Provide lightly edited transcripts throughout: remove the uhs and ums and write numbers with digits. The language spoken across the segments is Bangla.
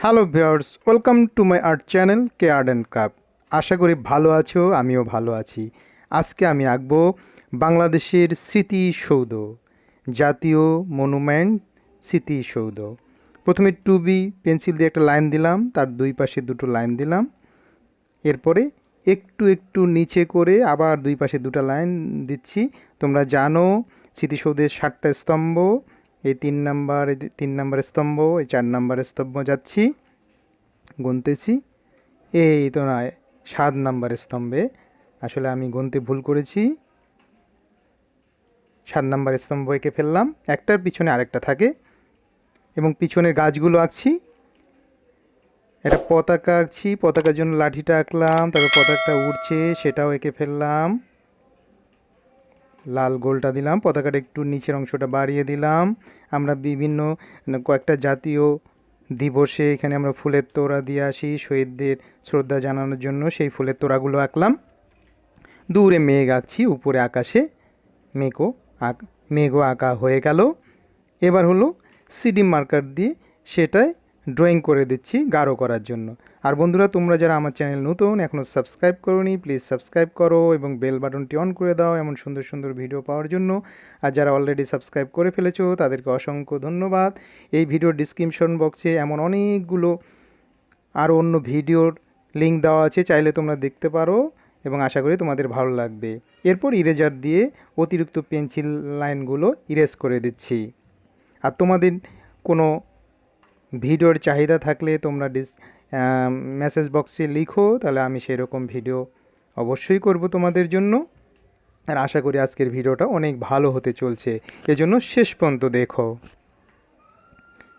Hello viewers, welcome to my art channel K art and craft. আশা করি ভালো আছো, আমিও ভালো আছি। আজকে আমি আঁকবো বাংলাদেশের স্মৃতিসৌধ, জাতীয় মনুমেন্ট স্মৃতিসৌধ। প্রথমে টুবি পেন্সিল দিয়ে একটা লাইন দিলাম, তার দুই পাশে দুটো লাইন দিলাম। এরপরে একটু একটু নিচে করে আবার দুই পাশে দুটো লাইন দিচ্ছি। তোমরা জানো স্মৃতিসৌধের 7টা স্তম্ভ, এই 3 নাম্বার স্তম্ভ, এই 4 নাম্বার স্তম্ভ যাচ্ছি, গুনতেছি। এই তো নয়, 7 নাম্বার স্তম্ভে, আসলে আমি গুনতে ভুল করেছি। 7 নাম্বার স্তম্ভ এঁকে ফেললাম, একটার পিছনে আরেকটা থাকে। এবং পিছনের গাছগুলো আঁকছি। একটা পতাকা আঁকছি, পতাকার জন্য লাঠিটা আঁকলাম, তারপর পতাকাটা উড়ছে সেটাও এঁকে ফেললাম। লাল গোলটা দিলাম, পতাকাটা একটু নিচের অংশটা বাড়িয়ে দিলাম। আমরা বিভিন্ন কয়েকটা জাতীয় দিবসে এখানে আমরা ফুলের তোড়া দিয়ে আসি শহীদদের শ্রদ্ধা জানানোর জন্য, সেই ফুলের তোড়াগুলো আঁকলাম। দূরে মেঘ আঁকছি, উপরে আকাশে মেঘও আঁকা হয়ে গেল। এবার হলো সিডি মার্কার দিয়ে সেটাই ড্রয়িং করে দিচ্ছি গাঢ় করার জন্য। আর বন্ধুরা, তোমরা যারা আমার চ্যানেল নতুন, এখনও সাবস্ক্রাইব করোনি, প্লিজ সাবস্ক্রাইব করো এবং বেল বাটনটি অন করে দাও এমন সুন্দর সুন্দর ভিডিও পাওয়ার জন্য। আর যারা অলরেডি সাবস্ক্রাইব করে ফেলেছো তাদেরকে অসংখ্য ধন্যবাদ। এই ভিডিওর ডিসক্রিপশন বক্সে এমন অনেকগুলো আরও অন্য ভিডিওর লিঙ্ক দেওয়া আছে, চাইলে তোমরা দেখতে পারো এবং আশা করি তোমাদের ভালো লাগবে। এরপর ইরেজার দিয়ে অতিরিক্ত পেন্সিল লাইনগুলো ইরেজ করে দিচ্ছি। আর তোমাদের কোনো ভিডিওর চাহিদা থাকলে তোমরা মেসেজ বক্সে লিখো, তাহলে আমি সেরকম ভিডিও অবশ্যই করব তোমাদের জন্য। আর আশা করি আজকের ভিডিওটা অনেক ভালো হতে চলছে, এজন্য শেষ পর্যন্ত দেখো।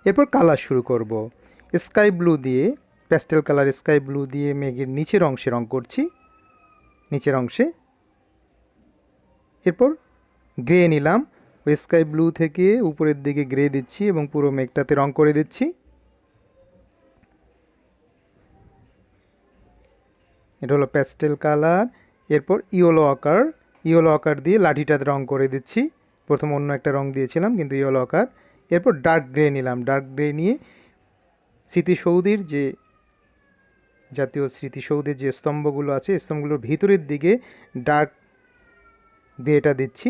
এরপর কালার শুরু করব। স্কাই ব্লু দিয়ে, প্যাস্টেল কালার স্কাই ব্লু দিয়ে মেঘের নিচের অংশে রং করছি, নিচের অংশে। এরপর গ্রে নিলাম, ওই স্কাই ব্লু থেকে উপরের দিকে গ্রে দিচ্ছি এবং পুরো মেঘটাতে রং করে দিচ্ছি। এটা হলো প্যাস্টেল কালার। এরপর ইয়েলো আকার দিয়ে লাঠিটাতে রং করে দিচ্ছি। প্রথম অন্য একটা রং দিয়েছিলাম, কিন্তু ইয়েলো আকার। এরপর ডার্ক গ্রে নিলাম, ডার্ক গ্রে নিয়ে স্মৃতিসৌধের যে জাতীয় স্মৃতিসৌধের যে স্তম্ভগুলো আছে, স্তম্ভগুলোর ভিতরের দিকে ডার্ক গ্রেটা দিচ্ছি।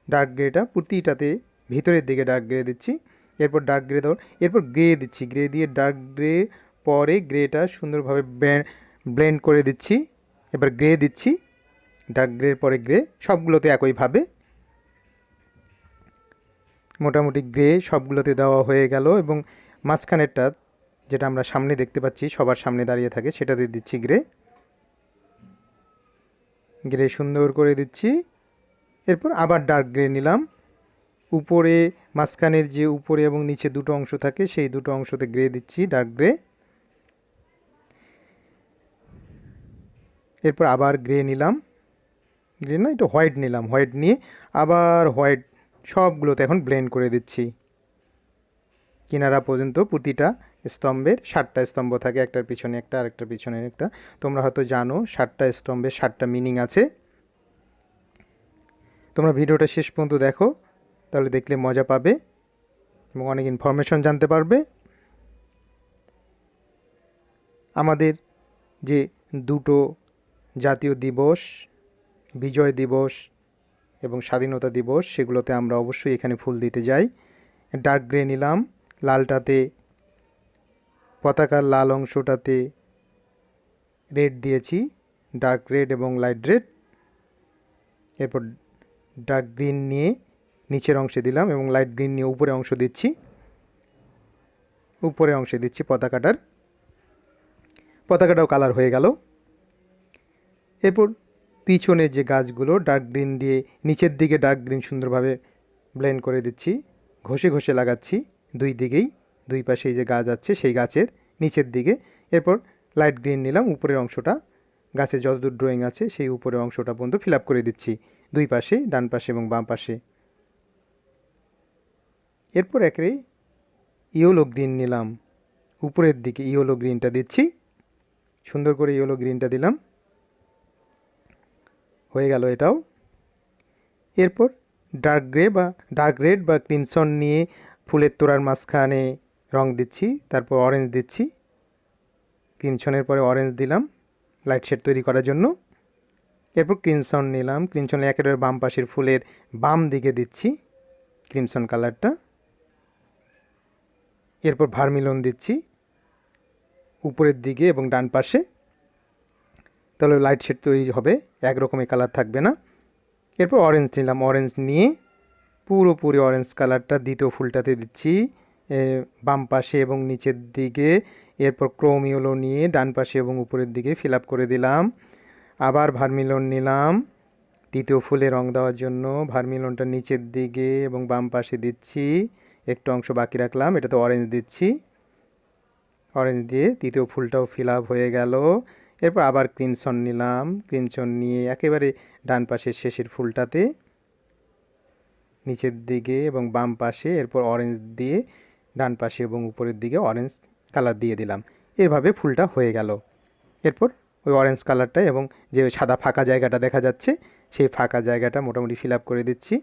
ডার্ক গ্রেটা প্রতিটাতে ভিতরের দিকে ডার্ক গ্রে দিচ্ছি। এরপর ডার্ক গ্রে দেওয়ার, এরপর গ্রে দিচ্ছি, গ্রে দিয়ে ডার্ক গ্রে, পরে গ্রেটা সুন্দরভাবে ব্লেন্ড করে দিচ্ছি। এবার গ্রে দিচ্ছি, ডার্ক গ্রের পরে গ্রে, সবগুলোতে একইভাবে। মোটামুটি গ্রে সবগুলোতে দেওয়া হয়ে গেল এবং মাঝখানেরটা যেটা আমরা সামনে দেখতে পাচ্ছি, সবার সামনে দাঁড়িয়ে থাকে, সেটাতে দিচ্ছি গ্রে। গ্রে সুন্দর করে দিচ্ছি। এরপর আবার ডার্ক গ্রে নিলাম, উপরে মাঝখানের যে উপরে এবং নিচে দুটো অংশ থাকে সেই দুটো অংশতে গ্রে দিচ্ছি, ডার্ক গ্রে। এরপর আবার গ্রে নিলাম, গ্রে না, একটু হোয়াইট নিলাম, হোয়াইট নিয়ে আবার হোয়াইট সবগুলোতে এখন ব্লেন্ড করে দিচ্ছি কিনারা পর্যন্ত। প্রতিটা স্তম্ভের 7টা স্তম্ভ থাকে, একটার পিছনে একটা, আরেকটার পিছনে একটা। তোমরা হয়তো জানো 7টা স্তম্ভের 7টা মিনিং আছে। তোমরা ভিডিওটা শেষ পর্যন্ত দেখো, তাহলে দেখলে মজা পাবে এবং অনেক ইনফরমেশন জানতে পারবে। আমাদের যে দুটো জাতীয় দিবস, বিজয় দিবস এবং স্বাধীনতা দিবস, সেগুলোতে আমরা অবশ্যই এখানে ফুল দিতে যাই। ডার্ক গ্রে নিলাম, লালটাতে, পতাকার লাল অংশটাতে রেড দিয়েছি, ডার্ক রেড এবং লাইট রেড। এরপর ডার্ক গ্রিন নিয়ে নিচের অংশে দিলাম এবং লাইট গ্রিন নিয়ে উপরে অংশ দিচ্ছি, উপরে অংশে দিচ্ছি পতাকাটার। পতাকাটাও কালার হয়ে গেল। এরপর পিছনের যে গাছগুলো ডার্ক গ্রিন দিয়ে নিচের দিকে ডার্ক গ্রিন সুন্দরভাবে ব্লেন্ড করে দিচ্ছি, ঘষে ঘষে লাগাচ্ছি দুই দিকেই, দুই পাশে যে গাছ আছে সেই গাছের নিচের দিকে। এরপর লাইট গ্রিন নিলাম, উপরের অংশটা, গাছের যতদূর ড্রয়িং আছে সেই উপরের অংশটা পর্যন্ত ফিল আপ করে দিচ্ছি, দুই পাশে, ডান পাশে এবং বাম পাশে। এরপর একে ইয়েলো গ্রিন নিলাম, উপরের দিকে ইয়েলো গ্রিনটা দিচ্ছি, সুন্দর করে ইয়েলো গ্রিনটা দিলাম, হয়ে গেল এটাও। এরপর ডার্ক গ্রে বা ডার্ক রেড বা ক্রিমসন নিয়ে ফুলের তোড়ার মাঝখানে রং দিচ্ছি, তারপর অরেঞ্জ দিচ্ছি। ক্রিমসনের পরে অরেঞ্জ দিলাম লাইট শেড তৈরি করার জন্য। এরপর ক্রিমসন নিলাম, ক্রিমসনের একেবারে বাম পাশের ফুলের বাম দিকে দিচ্ছি ক্রিমসন কালারটা। এরপর ভার্মিলন দিচ্ছি উপরের দিকে এবং ডান পাশে, তাহলে লাইট শেড তৈরি হবে, একরকমের কালার থাকবে না। এরপর অরেঞ্জ নিলাম, অরেঞ্জ নিয়ে পুরোপুরি অরেঞ্জ কালারটা দ্বিতীয় ফুলটাতে দিচ্ছি বাম পাশে এবং নিচের দিকে। এরপর ক্রোম ইয়েলো নিয়ে ডান পাশে এবং উপরের দিকে ফিল আপ করে দিলাম। আবার ভার্মিলন নিলাম তৃতীয় ফুলে রং দেওয়ার জন্য, ভার্মিলনটা নিচের দিকে এবং বাম পাশে দিচ্ছি, একটু অংশ বাকি রাখলাম, এটাতে অরেঞ্জ দিচ্ছি। অরেঞ্জ দিয়ে তৃতীয় ফুলটাও ফিল আপ হয়ে গেল। এরপর আবার ক্রিমসন নিলাম, ক্রিমসন নিয়ে একেবারে ডান পাশের শেষের ফুলটাতে নিচের দিকে এবং বাম পাশে, এরপর অরেঞ্জ দিয়ে ডান পাশে এবং উপরের দিকে অরেঞ্জ কালার দিয়ে দিলাম। এভাবে ফুলটা হয়ে গেল। এরপর ওই অরেঞ্জ কালারটা এবং যে সাদা ফাঁকা জায়গাটা দেখা যাচ্ছে সেই ফাঁকা জায়গাটা মোটামুটি ফিল আপ করে দিচ্ছি।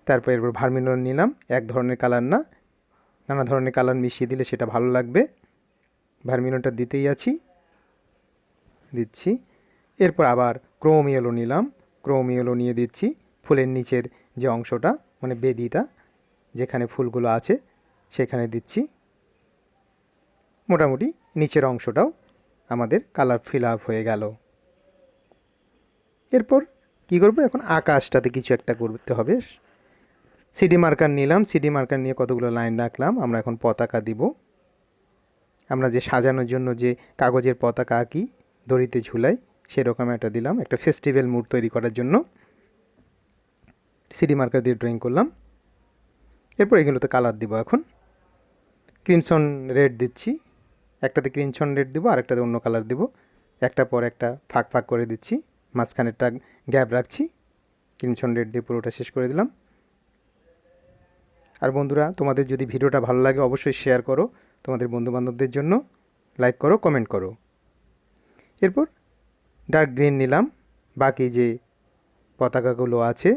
তারপর এরপর ভার্মিলন নিলাম, এক ধরনের কালার না, নানা ধরনের কালার মিশিয়ে দিলে সেটা ভালো লাগবে। ভার্মিলনটা দিতেই দিচ্ছি। এরপর আবার ক্রোম ইয়েলো নিলাম, ক্রোম ইয়েলো নিয়ে দিচ্ছি ফুলের নিচের যে অংশটা, মানে বেদিটা যেখানে ফুলগুলো আছে সেখানে দিচ্ছি। মোটামুটি নিচের অংশটাও আমাদের কালার ফিল আপ হয়ে গেল। এরপর কি করব, এখন আকাশটাতে কিছু একটা করতে হবে। সিডি মার্কার নিলাম, সিডি মার্কার নিয়ে কতগুলো লাইন রাখলাম। আমরা এখন পতাকা দিব। আমরা যে সাজানোর জন্য যে কাগজের পতাকা আঁকি দড়িতে ঝুলাই সেরকম একটা দিলাম, একটা ফেস্টিভ্যাল মুড তৈরি করার জন্য সিডি মার্কার দিয়ে ড্রয়িং করলাম। এরপর এগুলোতে কালার দিব। এখন ক্রিমসন রেড দিচ্ছি, একটাতে ক্রিমসন রেড দিব আর একটাতে অন্য কালার দিব, একটার পর একটা ফাঁক ফাঁক করে দিচ্ছি, মাঝখানেরটা গ্যাপ রাখছি, ক্রিমসন রেড দিয়ে পুরোটা শেষ করে দিলাম। আর বন্ধুরা, তোমাদের যদি ভিডিওটা ভালো লাগে অবশ্যই শেয়ার করো তোমাদের বন্ধুবান্ধবদের জন্য, লাইক করো, কমেন্ট করো। এরপর ডার্ক গ্রিন নিলাম, বাকি যে পতাকাগুলো আছে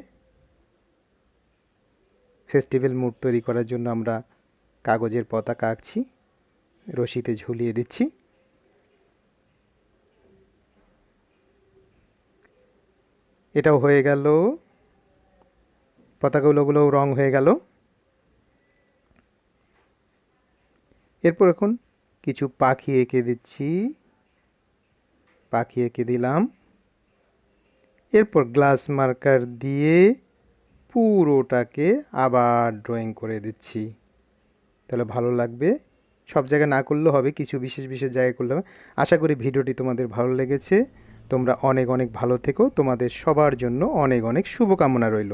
ফেস্টিভ্যাল মুড তৈরি করার জন্য আমরা কাগজের পতাকা আঁকছি, রশিতে ঝুলিয়ে দিচ্ছি। এটাও হয়ে গেল, পতাকাগুলোও রং হয়ে গেল। এরপর এখন কিছু পাখি এঁকে দিচ্ছি, পাখি এঁকে দিলাম। এরপর গ্লাস মার্কার দিয়ে পুরোটাকে আবার ড্রয়িং করে দিচ্ছি, তাহলে ভালো লাগবে। সব জায়গায় না করলেও হবে, কিছু বিশেষ বিশেষ জায়গায় করলে হবে। আশা করি ভিডিওটি তোমাদের ভালো লেগেছে। তোমরা অনেক অনেক ভালো থেকো, তোমাদের সবার জন্য অনেক অনেক শুভকামনা রইল।